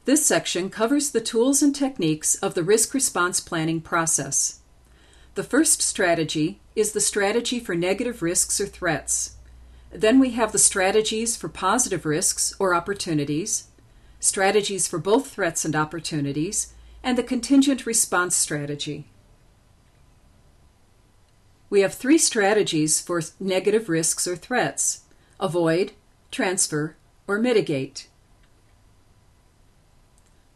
This section covers the tools and techniques of the risk response planning process. The first strategy is the strategy for negative risks or threats. Then we have the strategies for positive risks or opportunities, strategies for both threats and opportunities, and the contingent response strategy. We have three strategies for negative risks or threats: avoid, transfer, or mitigate.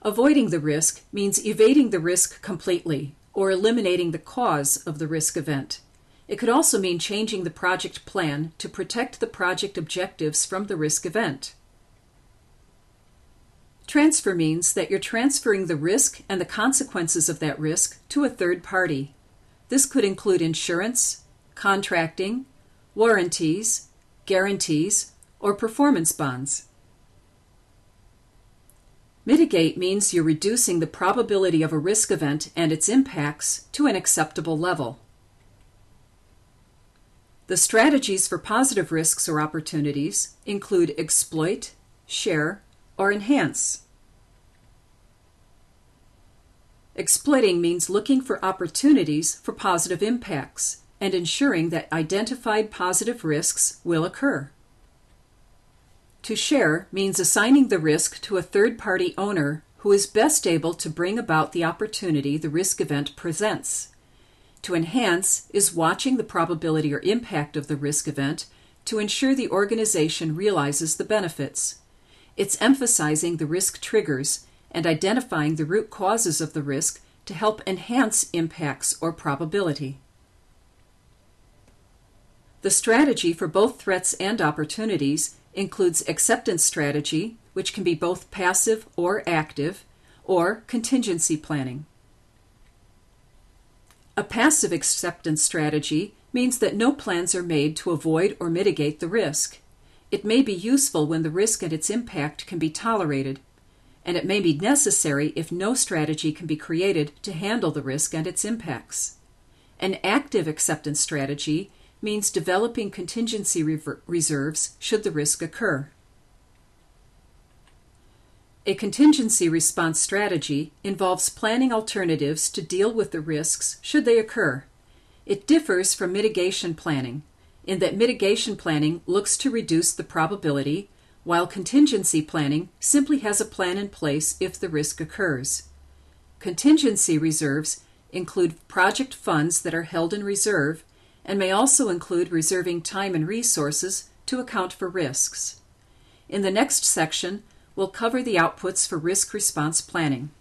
Avoiding the risk means evading the risk completely or eliminating the cause of the risk event. It could also mean changing the project plan to protect the project objectives from the risk event. Transfer means that you're transferring the risk and the consequences of that risk to a third party. This could include insurance, contracting, warranties, guarantees, or performance bonds. Mitigate means you're reducing the probability of a risk event and its impacts to an acceptable level. The strategies for positive risks or opportunities include exploit, share, or enhance. Exploiting means looking for opportunities for positive impacts and ensuring that identified positive risks will occur. To share means assigning the risk to a third-party owner who is best able to bring about the opportunity the risk event presents. To enhance is watching the probability or impact of the risk event to ensure the organization realizes the benefits. It's emphasizing the risk triggers and identifying the root causes of the risk to help enhance impacts or probability. The strategy for both threats and opportunities includes acceptance strategy, which can be both passive or active, or contingency planning. A passive acceptance strategy means that no plans are made to avoid or mitigate the risk. It may be useful when the risk and its impact can be tolerated, and it may be necessary if no strategy can be created to handle the risk and its impacts. An active acceptance strategy means developing contingency reserves should the risk occur. A contingency response strategy involves planning alternatives to deal with the risks should they occur. It differs from mitigation planning in that mitigation planning looks to reduce the probability, while contingency planning simply has a plan in place if the risk occurs. Contingency reserves include project funds that are held in reserve and may also include reserving time and resources to account for risks. In the next section, we'll cover the outputs for risk response planning.